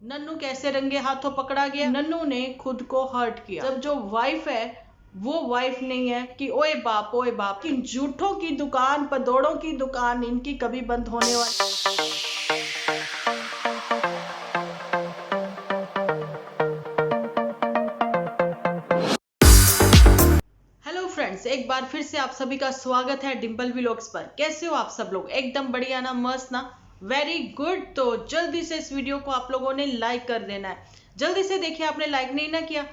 नन्नू कैसे रंगे हाथों पकड़ा गया। नन्नू ने खुद को हर्ट किया। जब जो वाइफ है वो वाइफ नहीं है कि ओए बाप कि झूठों की दुकान, पदौड़ों की दुकान इनकी कभी बंद होने वाली। हेलो फ्रेंड्स, एक बार फिर से आप सभी का स्वागत है डिंपल व्लॉग्स पर। कैसे हो आप सब लोग? एकदम बढ़िया ना, मस्त ना, वेरी गुड। तो जल्दी से इस वीडियो को आप लोगों ने लाइक कर देना है। जल्दी से देखिए, आपने लाइक नहीं ना किया,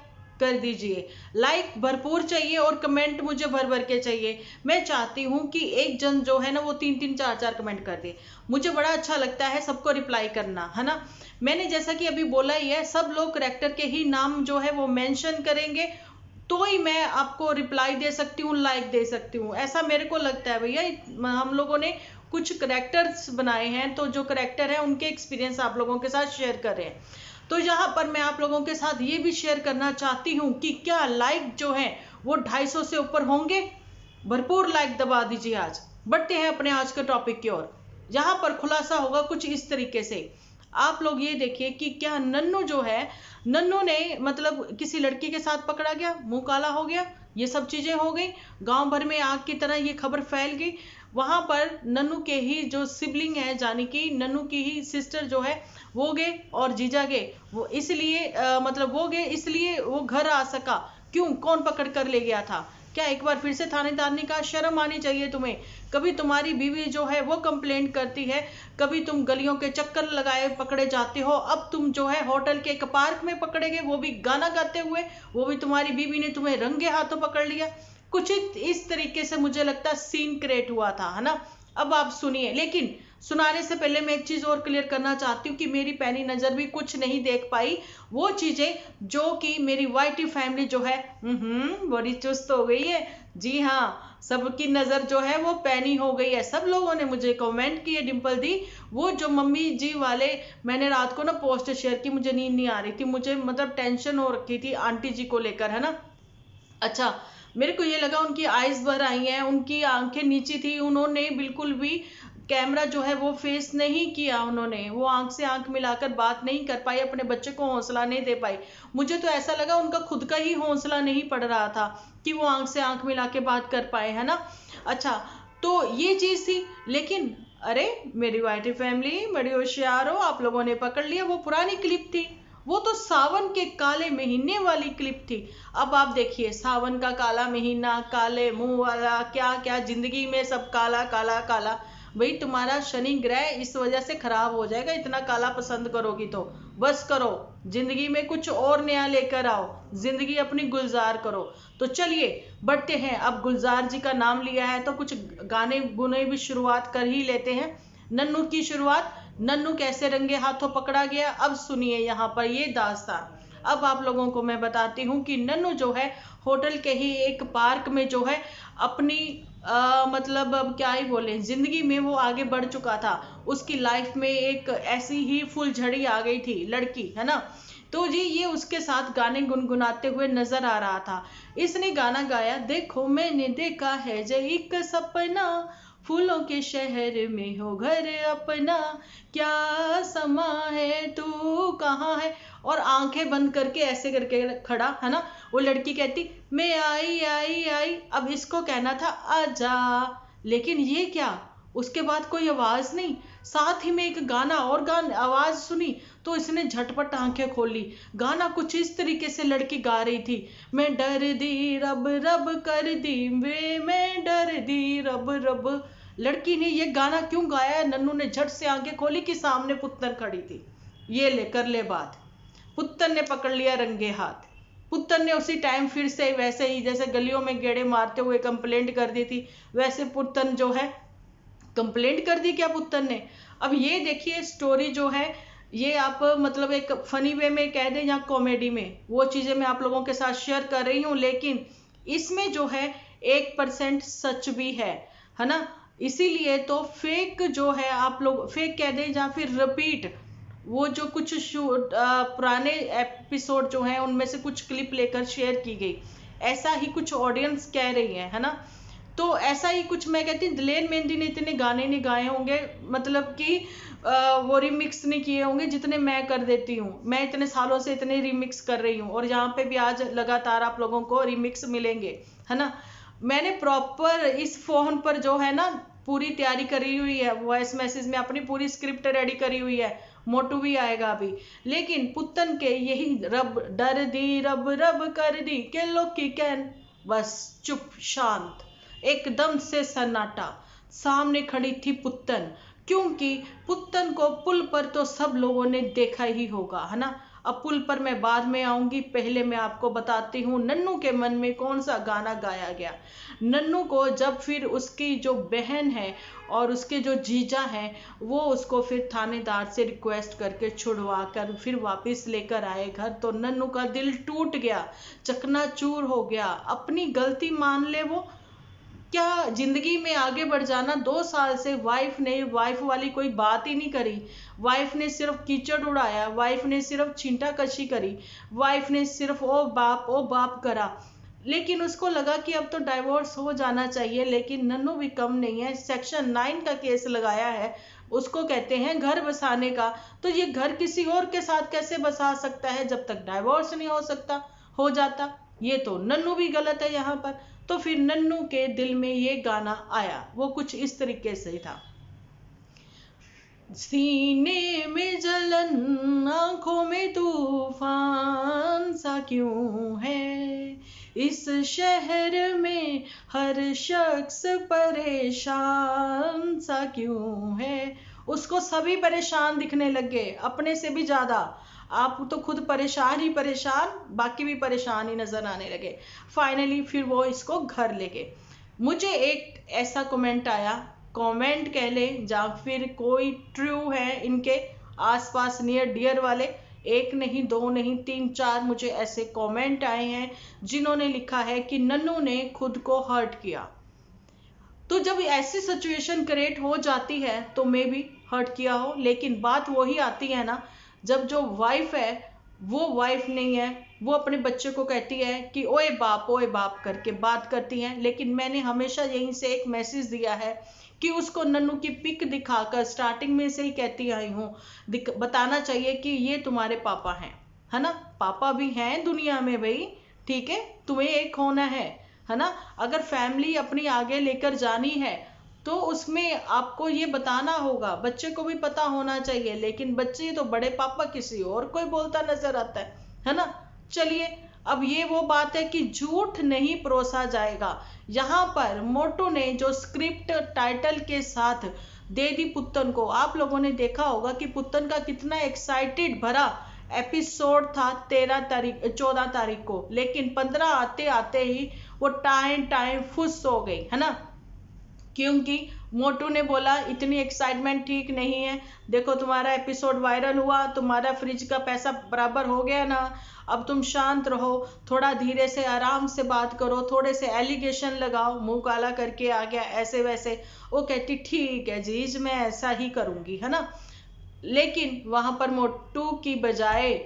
कर दीजिए। लाइक भरपूर चाहिए और कमेंट मुझे भर भर के चाहिए। मैं चाहती हूँ कि एक जन जो है ना वो 3-3 4-4 कमेंट कर दे। मुझे बड़ा अच्छा लगता है सबको रिप्लाई करना, है ना। मैंने जैसा कि अभी बोला ही है, सब लोग करैक्टर के ही नाम जो है वो मेंशन करेंगे तो ही मैं आपको रिप्लाई दे सकती हूँ, लाइक दे सकती हूँ। ऐसा मेरे को लगता है भैया। हम लोगों ने कुछ करेक्टर्स बनाए हैं, तो जो करेक्टर है उनके एक्सपीरियंस आप लोगों के साथ शेयर कर रहे हैं। तो यहाँ पर मैं आप लोगों के साथ ये भी शेयर करना चाहती हूँ कि क्या लाइक जो है वो 250 से ऊपर होंगे। भरपूर लाइक दबा दीजिए। आज बढ़ते हैं अपने आज के टॉपिक की ओर। यहाँ पर खुलासा होगा कुछ इस तरीके से। आप लोग ये देखिए कि क्या नन्नू जो है, नन्नू ने मतलब किसी लड़की के साथ पकड़ा गया, मुंह काला हो गया, ये सब चीजें हो गई, गांव भर में आग की तरह ये खबर फैल गई। वहां पर नन्नू के ही जो सिबलिंग है, यानी कि नन्नू की ही सिस्टर जो है वो गए और जीजा गए। वो इसलिए मतलब वो गए इसलिए वो घर आ सका। क्यों? कौन पकड़ कर ले गया था? क्या एक बार फिर से थानेदार ने कहा शर्म आनी चाहिए तुम्हें। कभी तुम्हारी बीवी जो है वो कंप्लेंट करती है, कभी तुम गलियों के चक्कर लगाए पकड़े जाते हो, अब तुम जो है होटल के एक पार्क में पकड़े गए, वो भी गाना गाते हुए, वो भी तुम्हारी बीवी ने तुम्हें रंगे हाथों पकड़ लिया। कुछ इस तरीके से मुझे लगता है सीन क्रिएट हुआ था, है ना। अब आप सुनिए, लेकिन सुनाने से पहले मैं एक चीज और क्लियर करना चाहती हूँ कि मेरी पैनी नजर भी कुछ नहीं देख पाई वो चीजें जो कि मेरी वाइटी फैमिली जो है बड़ी चुस्त हो गई है। जी हाँ, सबकी नजर जो है वो पैनी हो गई है। सब लोगों ने मुझे कमेंट किए, डिंपल दी वो जो मम्मी जी वाले, मैंने रात को ना पोस्ट शेयर की, मुझे नींद नहीं आ रही थी, मुझे मतलब टेंशन हो रखी थी आंटी जी को लेकर, है ना। अच्छा, मेरे को ये लगा उनकी आईज भर आई हैं, उनकी आंखें नीची थी, उन्होंने बिल्कुल भी कैमरा जो है वो फेस नहीं किया, उन्होंने वो आंख से आंख मिलाकर बात नहीं कर पाई, अपने बच्चे को हौसला नहीं दे पाई। मुझे तो ऐसा लगा उनका खुद का ही हौसला नहीं पड़ रहा था कि वो आंख से आंख मिला के बात कर पाए, है ना। अच्छा, तो ये चीज थी। लेकिन अरे मेरी वाइटी फैमिली बड़ी होशियार हो, आप लोगों ने पकड़ लिया। वो पुरानी क्लिप थी, वो तो सावन के काले महीने वाली क्लिप थी। अब आप देखिए, सावन का काला महीना, काले मुंह वाला, क्या क्या जिंदगी में सब काला काला काला। भाई तुम्हारा शनि ग्रह इस वजह से खराब हो जाएगा, इतना काला पसंद करोगी तो बस करो, जिंदगी में कुछ और नया लेकर आओ, जिंदगी अपनी गुलजार करो। तो चलिए बढ़ते हैं। अब गुलजार जी का नाम लिया है तो कुछ गाने गुने भी शुरुआत कर ही लेते हैं। नन्नू की शुरुआत, नन्नू कैसे रंगे हाथों पकड़ा गया। अब सुनिए यहाँ पर ये दास्तान। अब आप लोगों को मैं बताती हूँ कि नन्नू जो है होटल के ही एक पार्क में जो है अपनी मतलब अब क्या ही बोले, जिंदगी में वो आगे बढ़ चुका था। उसकी लाइफ में एक ऐसी ही फुलझड़ी आ गई थी लड़की, है ना। तो जी ये उसके साथ गाने गुनगुनाते हुए नजर आ रहा था। इसने गाना गाया, देखो मैंने देखा है जय एक सपना, फूलों के शहर में हो घर अपना, क्या समा है तू कहाँ है। और आंखें बंद करके ऐसे करके खड़ा, है ना। वो लड़की कहती मैं आई आई आई, अब इसको कहना था आजा, लेकिन ये क्या, उसके बाद कोई आवाज नहीं। साथ ही में एक गाना और आवाज सुनी तो इसने झटपट आंखें खोली। गाना कुछ इस तरीके से लड़की गा रही थी, मैं डर दी रब रब कर दी वे, मैं डर दी रब रब। लड़की ने ये गाना क्यों गाया है? नन्नू ने झट से आंखें खोली कि सामने पुत्तर खड़ी थी। ये ले कर ले बात, पुत्तर ने पकड़ लिया रंगे हाथ। पुत्तर ने उसी टाइम फिर से वैसे ही जैसे गलियों में गेड़े मारते हुए कंप्लेंट कर दी थी, वैसे पुत्तर जो है कंप्लेंट कर दी क्या पुत्तर ने। अब ये देखिए स्टोरी जो है, ये आप मतलब एक फनी वे में कह दें या कॉमेडी में, वो चीजें मैं आप लोगों के साथ शेयर कर रही हूँ, लेकिन इसमें जो है 1% सच भी है ना। इसीलिए तो फेक जो है, आप लोग फेक कह दें या फिर रिपीट, वो जो कुछ पुराने एपिसोड जो हैं उनमें से कुछ क्लिप लेकर शेयर की गई, ऐसा ही कुछ ऑडियंस कह रही है ना। तो ऐसा ही कुछ मैं कहती हूँ, दिलेर मेहंदी ने इतने गाने नहीं गाए होंगे, मतलब कि वो रिमिक्स नहीं किए होंगे जितने मैं कर देती हूँ। मैं इतने सालों से इतने रिमिक्स कर रही हूँ और यहाँ पे भी आज लगातार आप लोगों को रिमिक्स मिलेंगे, है ना। मैंने प्रॉपर इस फोन पर जो है ना पूरी तैयारी करी हुई है, वॉइस मैसेज में अपनी पूरी स्क्रिप्ट रेडी करी हुई है। मोटू भी आएगा अभी, लेकिन पुत्तन के यही रब डर दी रब रब कर दी के लोग की कैन, बस चुप शांत एकदम से सन्नाटा। सामने खड़ी थी पुत्तन, क्योंकि पुत्तन को पुल पर तो सब लोगों ने देखा ही होगा, है ना। अब पुल पर मैं बाद में आऊंगी, पहले मैं आपको बताती हूँ नन्नू के मन में कौन सा गाना गाया गया। नन्नू को जब फिर उसकी जो बहन है और उसके जो जीजा हैं वो उसको फिर थानेदार से रिक्वेस्ट करके छुड़वा कर फिर वापस लेकर आए घर, तो नन्नू का दिल टूट गया, चकनाचूर हो गया। अपनी गलती मान ले वो, क्या जिंदगी में आगे बढ़ जाना। 2 साल से वाइफ वाली कोई बात ही नहीं करी। वाइफ ने सिर्फ कीचड़ उड़ाया, वाइफ ने सिर्फ छींटा कशी करी, वाइफ ने सिर्फ ओ बाप करा। लेकिन उसको लगा कि अब तो डाइवोर्स हो जाना चाहिए, लेकिन नन्नू भी कम नहीं है, सेक्शन 9 का केस लगाया है। उसको कहते हैं घर बसाने का, तो ये घर किसी और के साथ कैसे बसा सकता है जब तक डाइवोर्स नहीं हो जाता। ये तो नन्नू भी गलत है यहाँ पर। तो फिर नन्नू के दिल में ये गाना आया, वो कुछ इस तरीके से था। सीने में जलन आंखों में तूफान सा क्यों है, इस शहर में हर शख्स परेशान सा क्यों है। उसको सभी परेशान दिखने लगे, अपने से भी ज्यादा। आप तो खुद परेशान ही परेशान, बाकी भी परेशान ही नजर आने लगे। फाइनली फिर वो इसको घर ले गए। मुझे एक ऐसा कमेंट कह ले, या फिर कोई ट्रू है इनके आसपास नियर डियर वाले, एक नहीं दो नहीं 3-4 मुझे ऐसे कमेंट आए हैं जिन्होंने लिखा है कि नन्नू ने खुद को हर्ट किया। तो जब ऐसी सिचुएशन क्रिएट हो जाती है तो मे भी हर्ट किया हो, लेकिन बात वही आती है ना, जब जो वाइफ है वो वाइफ नहीं है, वो अपने बच्चे को कहती है कि ओए बाप करके बात करती है। लेकिन मैंने हमेशा यहीं से एक मैसेज दिया है कि उसको नन्नू की पिक दिखाकर स्टार्टिंग में से ही कहती आई हूँ, बताना चाहिए कि ये तुम्हारे पापा हैं, है ना। पापा भी हैं दुनिया में भाई, ठीक है, तुम्हें एक होना है ना। अगर फैमिली अपनी आगे लेकर जानी है तो उसमें आपको ये बताना होगा, बच्चे को भी पता होना चाहिए। लेकिन बच्चे तो बड़े पापा किसी और कोई बोलता नजर आता है ना। चलिए, अब ये वो बात है कि झूठ नहीं परोसा जाएगा। यहाँ पर मोटू ने जो स्क्रिप्ट टाइटल के साथ दे दी पुत्तन को, आप लोगों ने देखा होगा कि पुत्तन का कितना एक्साइटेड भरा एपिसोड था 14 तारीख को, लेकिन 15 आते आते ही वो टाइम फुस हो गई, है ना। क्योंकि मोटू ने बोला इतनी एक्साइटमेंट ठीक नहीं है, देखो तुम्हारा एपिसोड वायरल हुआ, तुम्हारा फ्रिज का पैसा बराबर हो गया ना, अब तुम शांत रहो, थोड़ा धीरे से आराम से बात करो, थोड़े से एलिगेशन लगाओ, मुंह काला करके आ गया ऐसे वैसे। वो कहती ठीक है जीज, मैं ऐसा ही करूंगी, है ना। लेकिन वहां पर मोटू की बजाय,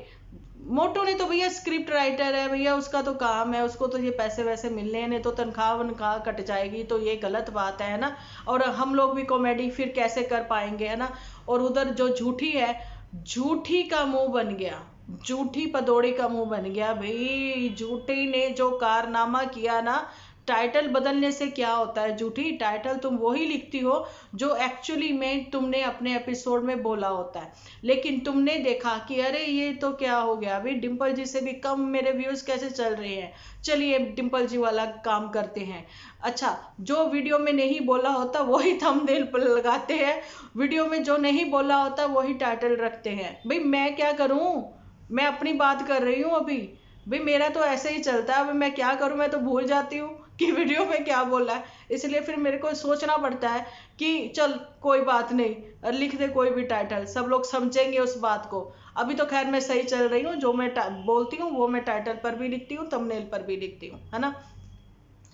मोटू ने तो भैया स्क्रिप्ट राइटर है भैया, उसका तो काम है, उसको तो ये पैसे वैसे मिलने हैं, नहीं तो तनख्वाह वनख्वाह कट जाएगी, तो ये गलत बात है ना। और हम लोग भी कॉमेडी फिर कैसे कर पाएंगे, है ना। और उधर जो झूठी है, झूठी का मुंह बन गया, झूठी पदौड़ी का मुंह बन गया भाई। झूठी ने जो कारनामा किया ना, टाइटल बदलने से क्या होता है, झूठी टाइटल तुम वही लिखती हो जो एक्चुअली में तुमने अपने एपिसोड में बोला होता है। लेकिन तुमने देखा कि अरे ये तो क्या हो गया, अभी डिम्पल जी से भी कम मेरे व्यूज कैसे चल रहे हैं, चलिए डिम्पल जी वाला काम करते हैं। अच्छा, जो वीडियो में नहीं बोला होता वही थंबनेल पर लगाते हैं, वीडियो में जो नहीं बोला होता वही टाइटल रखते हैं। भाई मैं क्या करूं, मैं अपनी बात कर रही हूँ अभी, भाई मेरा तो ऐसे ही चलता है। अभी मैं क्या करूं, मैं तो भूल जाती हूँ कि वीडियो में क्या बोला है, इसलिए फिर मेरे को सोचना पड़ता है कि चल कोई बात नहीं, लिख दे कोई भी टाइटल, सब लोग समझेंगे उस बात को। अभी तो खैर मैं सही चल रही हूँ, जो मैं बोलती हूँ वो मैं टाइटल पर भी लिखती हूँ, थंबनेल पर भी लिखती हूँ, है ना।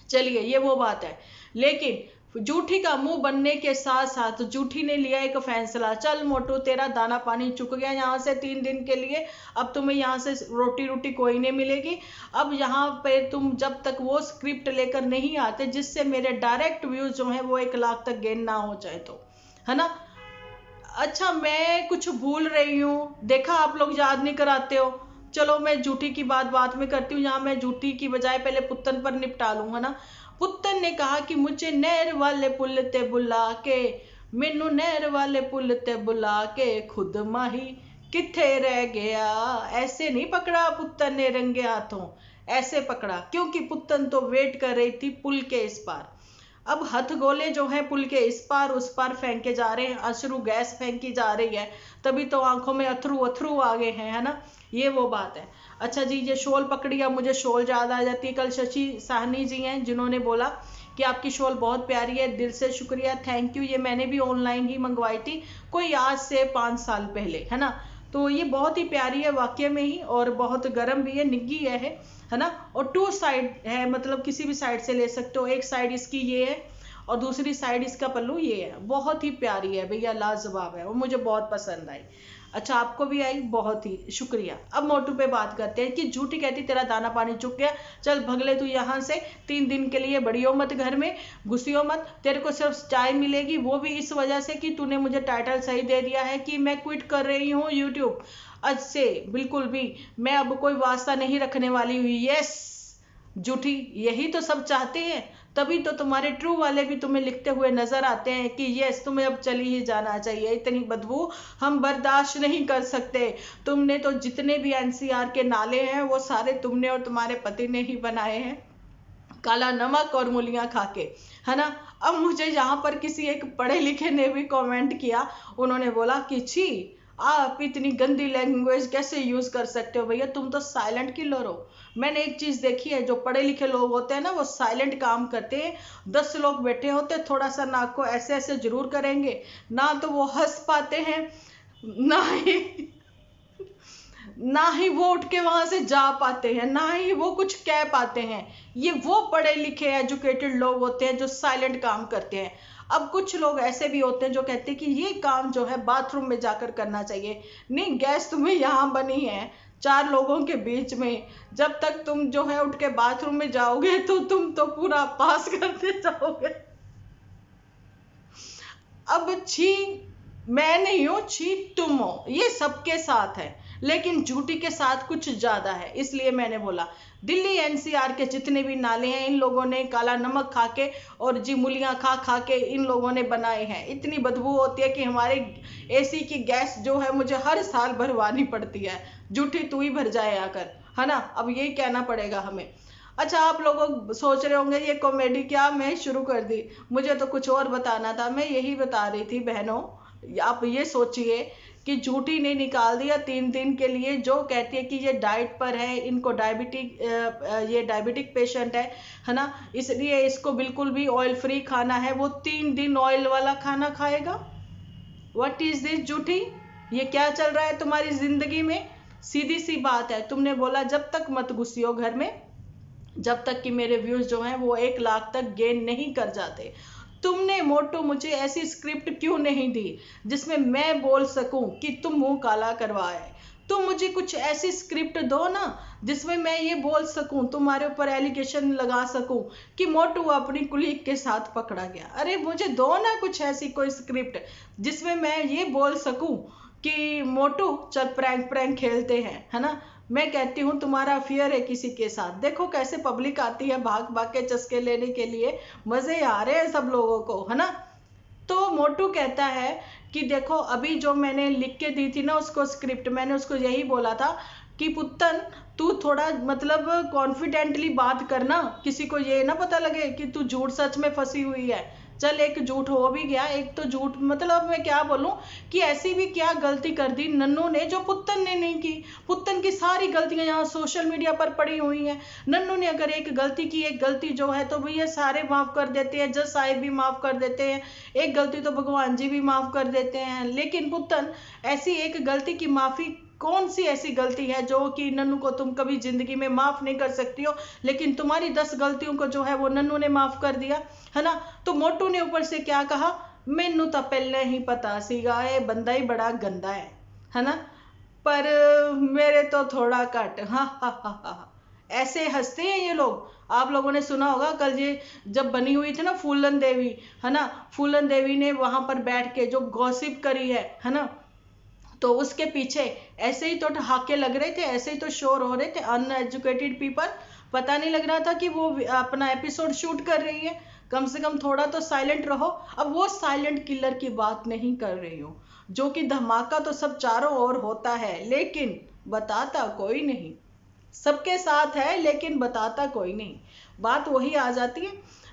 चलिए, ये वो बात है। लेकिन जूठी का मुंह बनने के साथ साथ जूठी ने लिया एक फैसला, चल मोटू तेरा दाना पानी चुक गया यहाँ से 3 दिन के लिए, अब तुम्हें यहाँ से रोटी रोटी कोई नहीं मिलेगी। अब यहाँ पे तुम जब तक वो स्क्रिप्ट लेकर नहीं आते जिससे मेरे डायरेक्ट व्यूज जो है वो 1 लाख तक गेन ना हो जाए तो, है ना। अच्छा मैं कुछ भूल रही हूँ, देखा आप लोग याद नहीं कराते हो। चलो मैं जूठी की बात में करती हूँ, यहाँ मैं जूठी की बजाय पहले पुत्तन पर निपटा लूँ, है ना। पुत्तन ने कहा कि मुझे नहर वाले पुल ते बुला के, मैनू नहर वाले पुल ते बुला के, खुद माही किथे रह गया। ऐसे नहीं पकड़ा पुत्तन ने रंगे हाथों, ऐसे पकड़ा, क्योंकि पुत्तन तो वेट कर रही थी पुल के इस पार। अब हथगोले जो है पुल के इस पार उस पार फेंके जा रहे हैं, अश्रु गैस फेंकी जा रही है, तभी तो आंखों में अथरू अथरू आ गए हैं, है ना। ये वो बात है। अच्छा जी, ये शॉल पकड़ी, अब मुझे शॉल याद आ जाती है। कल शशि साहनी जी हैं जिन्होंने बोला कि आपकी शॉल बहुत प्यारी है, दिल से शुक्रिया, थैंक यू। ये मैंने भी ऑनलाइन ही मंगवाई थी, कोई आज से 5 साल पहले, है ना। तो ये बहुत ही प्यारी है वाकई में ही, और बहुत गर्म भी है, निग्गी है ना। और 2 साइड है, मतलब किसी भी साइड से ले सकते हो। एक साइड इसकी ये है और दूसरी साइड इसका पल्लू ये है। बहुत ही प्यारी है भैया, लाजवाब है, और मुझे बहुत पसंद आई। अच्छा आपको भी आई, बहुत ही शुक्रिया। अब मोटू पे बात करते हैं कि जूठी कहती तेरा दाना पानी चुक गया, चल भगले तू यहाँ से 3 दिन के लिए, बड़ियो मत घर में, घुसियो मत, तेरे को सिर्फ चाय मिलेगी, वो भी इस वजह से कि तूने मुझे टाइटल सही दे दिया है कि मैं क्विट कर रही हूँ यूट्यूब। आज से बिल्कुल भी मैं अब कोई वास्ता नहीं रखने वाली हुई। यस जूठी, यही तो सब चाहते हैं, तभी तो तुम्हारे ट्रू वाले भी तुम्हें लिखते हुए नजर आते हैं कि यस तुम्हें अब चली ही जाना चाहिए, इतनी बदबू हम बर्दाश्त नहीं कर सकते। तुमने तो जितने भी एनसीआर के नाले हैं वो सारे तुमने और तुम्हारे पति ने ही बनाए हैं, काला नमक और मूलियां खा के, है ना। अब मुझे यहाँ पर किसी एक पढ़े लिखे ने भी कमेंट किया, उन्होंने बोला कि छी आप इतनी गंदी लैंग्वेज कैसे यूज कर सकते हो भैया, तुम तो साइलेंट किलर हो। मैंने एक चीज देखी है, जो पढ़े लिखे लोग होते हैं ना वो साइलेंट काम करते हैं। 10 लोग बैठे होते हैं, थोड़ा सा नाक को ऐसे ऐसे जरूर करेंगे, ना तो वो हंस पाते हैं, ना ही वो उठ के वहां से जा पाते हैं, ना ही वो कुछ कह पाते हैं। ये वो पढ़े लिखे एजुकेटेड लोग होते हैं जो साइलेंट काम करते हैं। अब कुछ लोग ऐसे भी होते हैं जो कहते हैं कि ये काम जो है बाथरूम में जाकर करना चाहिए। नहीं, गैस तुम्हें यहाँ बनी है 4 लोगों के बीच में, जब तक तुम जो है उठ के बाथरूम में जाओगे तो तुम तो पूरा पास करते जाओगे। अब छी मैं नहीं हूं, छी तुम हो, ये सबके साथ है, लेकिन जूठी के साथ कुछ ज्यादा है, इसलिए मैंने बोला। दिल्ली एनसीआर के जितने भी नाले हैं इन लोगों ने काला नमक खा के और जी मूलियां खा खा के इन लोगों ने बनाए हैं। इतनी बदबू होती है कि हमारे एसी की गैस जो है मुझे हर साल भरवानी पड़ती है। जूठी तू ही भर जाए आकर, है ना, अब यही कहना पड़ेगा हमें। अच्छा आप लोग सोच रहे होंगे ये कॉमेडी क्या मैं शुरू कर दी, मुझे तो कुछ और बताना था। मैं यही बता रही थी बहनों, आप ये सोचिए कि जूठी ने निकाल दिया 3 दिन के लिए, जो कहती है कि ये डाइट पर है, इनको ये डायबिटिक पेशेंट है ना, इसलिए इसको बिल्कुल भी ऑयल फ्री खाना है। वो 3 दिन ऑयल वाला खाना खाएगा। व्हाट इज दिस जूठी, ये क्या चल रहा है तुम्हारी जिंदगी में। सीधी सी बात है, तुमने बोला जब तक मत घुसियो घर में, जब तक कि मेरे व्यूज जो हैं वो 1 लाख तक गेन नहीं कर जाते। तुमने मोटो मुझे ऐसी स्क्रिप्ट क्यों नहीं दी जिसमें मैं बोल सकूं कि तुम मुंह काला करवाए। तुम मुझे कुछ ऐसी स्क्रिप्ट दो ना जिसमें मैं ये बोल सकूं, तुम्हारे ऊपर एलिगेशन लगा सकूं कि मोटू अपनी कुलीग के साथ पकड़ा गया। अरे मुझे दो ना कुछ ऐसी कोई स्क्रिप्ट जिसमें मैं ये बोल सकूं कि मोटू चल प्रैंक प्रैंक खेलते हैं, है ना। मैं कहती हूँ तुम्हारा अफेयर है किसी के साथ, देखो कैसे पब्लिक आती है भाग भाग के चस्के लेने के लिए, मजे आ रहे हैं सब लोगों को, है ना। तो मोटू कहता है कि देखो अभी जो मैंने लिख के दी थी ना उसको स्क्रिप्ट, मैंने उसको यही बोला था कि पुत्तन तू थोड़ा मतलब कॉन्फिडेंटली बात करना, किसी को ये ना पता लगे कि तू झूठ सच में फंसी हुई है। चल एक झूठ हो भी गया, एक तो झूठ मतलब मैं क्या बोलूं कि ऐसी भी क्या गलती कर दी नन्नू ने जो पुत्तन ने नहीं की। पुत्तन की सारी गलतियां यहाँ सोशल मीडिया पर पड़ी हुई हैं। नन्नू ने अगर एक गलती की, एक गलती जो है तो भैया सारे माफ कर देते हैं, जज साहिब भी माफ कर देते हैं, एक गलती तो भगवान जी भी माफ कर देते हैं, लेकिन पुत्तन ऐसी एक गलती की माफी कौन सी ऐसी गलती है जो कि नन्नू को तुम कभी जिंदगी में माफ नहीं कर सकती हो, लेकिन तुम्हारी 10 गलतियों को जो है वो नन्नू ने माफ कर दिया, है ना। तो मोटू ने ऊपर से क्या कहा, मैनू तो पहले ही पता सीगा ये बंदा ही बड़ा गंदा है ना, पर मेरे तो थोड़ा घट। हाँ हाँ हाँ हाँ, ऐसे हंसते हैं ये लोग। आप लोगों ने सुना होगा कल ये जब बनी हुई थी ना फूलन देवी, है ना, फूलन देवी ने वहां पर बैठ के जो गॉसिप करी है ना, तो उसके पीछे ऐसे ही तो ठहाके लग रहे थे, ऐसे ही तो शोर हो रहे थे। अनएजुकेटेड पीपल, पता नहीं लग रहा था कि वो अपना एपिसोड शूट कर रही है। कम से कम थोड़ा तो साइलेंट रहो। अब वो साइलेंट किलर की बात नहीं कर रही हूँ, जो कि धमाका तो सब चारों ओर होता है लेकिन बताता कोई नहीं, सबके साथ है लेकिन बताता कोई नहीं। बात वही आ जाती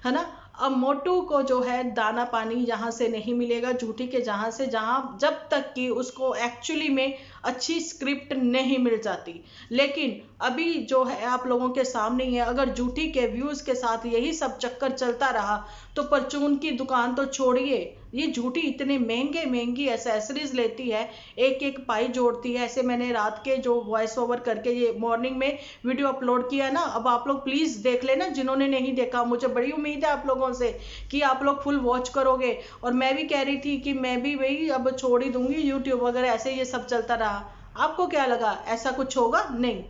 है ना। अब मोटू को जो है दाना पानी यहाँ से नहीं मिलेगा, झूठी के जहाँ जब तक कि उसको एक्चुअली में अच्छी स्क्रिप्ट नहीं मिल जाती। लेकिन अभी जो है आप लोगों के सामने ही है, अगर झूठी के व्यूज के साथ यही सब चक्कर चलता रहा तो परचून की दुकान तो छोड़िए, ये झूठी इतने महंगी एसेसरीज लेती है, एक एक पाई जोड़ती है। ऐसे मैंने रात के जो वॉइस ओवर करके ये मॉर्निंग में वीडियो अपलोड किया ना, अब आप लोग प्लीज देख लेना जिन्होंने नहीं देखा। मुझे बड़ी उम्मीद है आप लोगों से कि आप लोग फुल वॉच करोगे। और मैं भी कह रही थी कि मैं भी वही अब छोड़ ही दूंगी यूट्यूब अगर ऐसे ये सब चलता रहा। आपको क्या लगा ऐसा कुछ होगा? नहीं,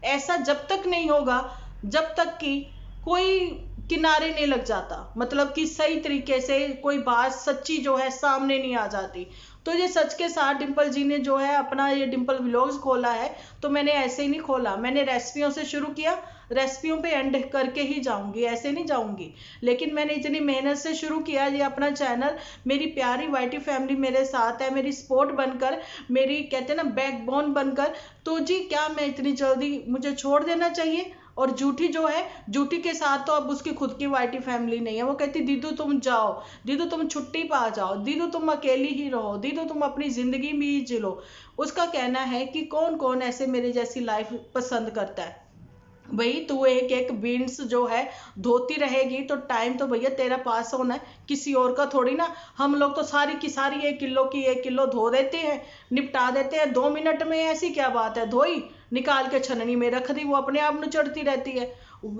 ऐसा जब तक नहीं होगा जब तक कि कोई किनारे नहीं लग जाता, मतलब कि सही तरीके से कोई बात सच्ची जो है सामने नहीं आ जाती। तो ये सच के साथ डिम्पल जी ने जो है अपना ये डिम्पल व्लॉग्स खोला है, तो मैंने ऐसे ही नहीं खोला, मैंने रेसिपियों से शुरू किया, रेसिपियों पे एंड करके ही जाऊंगी, ऐसे नहीं जाऊंगी। लेकिन मैंने इतनी मेहनत से शुरू किया ये अपना चैनल, मेरी प्यारी वाईटी फैमिली मेरे साथ है, मेरी सपोर्ट बनकर, मेरी कहते हैं ना बैकबोन बनकर। तो जी क्या मैं इतनी जल्दी मुझे छोड़ देना चाहिए? और झूठी जो है, झूठी के साथ तो अब उसकी खुद की वाईटी फैमिली नहीं है। वो कहती दीदू तुम जाओ, दीदू तुम छुट्टी पा जाओ, दीदू तुम अकेली ही रहो, दीदू तुम अपनी जिंदगी में ही जी लो। उसका कहना है कि कौन कौन ऐसे मेरे जैसी लाइफ पसंद करता है। भाई तू एक एक बीन्स जो है धोती रहेगी तो टाइम तो भैया तेरा पास होना है, किसी और का थोड़ी ना। हम लोग तो सारी की सारी 1 किलो की 1 किलो धो देते हैं, निपटा देते हैं 2 मिनट में। ऐसी क्या बात है, धोई निकाल के छननी में रख दी, वो अपने आप में चढ़ती रहती है।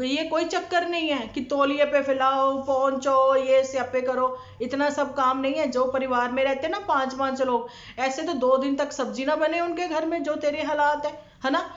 ये कोई चक्कर नहीं है कि तौलिए पे फैलाओ, पहुंचो, ये स्यापे करो, इतना सब काम नहीं है। जो परिवार में रहते हैं ना 5-5 लोग, ऐसे तो 2 दिन तक सब्जी ना बने उनके घर में, जो तेरे हालात है ना।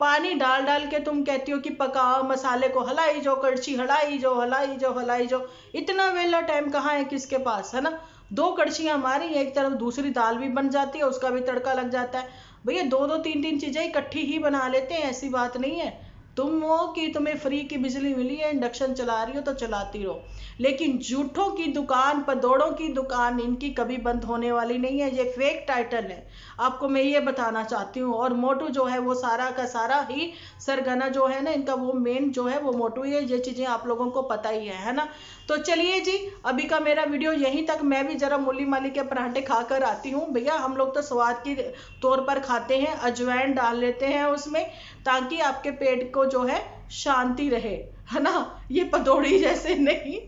पानी डाल डाल के तुम कहती हो कि पकाओ, मसाले को हलाई जो, कड़छी हलाई जो, हलाई जो। इतना वेला टाइम कहाँ है किसके पास, है ना। 2 कड़छियां हमारी, एक तरफ दूसरी दाल भी बन जाती है, उसका भी तड़का लग जाता है। भैया 2-2 3-3 चीजें इकट्ठी ही बना लेते हैं, ऐसी बात नहीं है। तुम हो कि तुम्हें फ्री की बिजली मिली है, इंडक्शन चला रही हो तो चलाती रहो, लेकिन झूठों की दुकान, पदौड़ों की दुकान इनकी कभी बंद होने वाली नहीं है। ये फेक टाइटल है, आपको मैं ये बताना चाहती हूँ। और मोटू जो है वो सारा का सारा ही सरगना जो है ना इनका, वो मेन जो है वो मोटू ही है। ये चीजें आप लोगों को पता ही है ना। तो चलिए जी, अभी का मेरा वीडियो यहीं तक। मैं भी जरा मूली माली के पराठे खाकर आती हूँ। भैया हम लोग तो स्वाद के तौर पर खाते हैं, अजवाइन डाल लेते हैं उसमें, ताकि आपके पेट को जो है शांति रहे, है ना, ये पदौड़ी जैसे नहीं।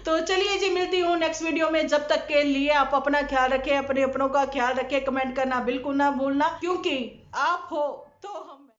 तो चलिए जी, मिलती हूँ नेक्स्ट वीडियो में। जब तक के लिए आप अपना ख्याल रखें, अपने अपनों का ख्याल रखें, कमेंट करना बिल्कुल ना भूलना, क्योंकि आप हो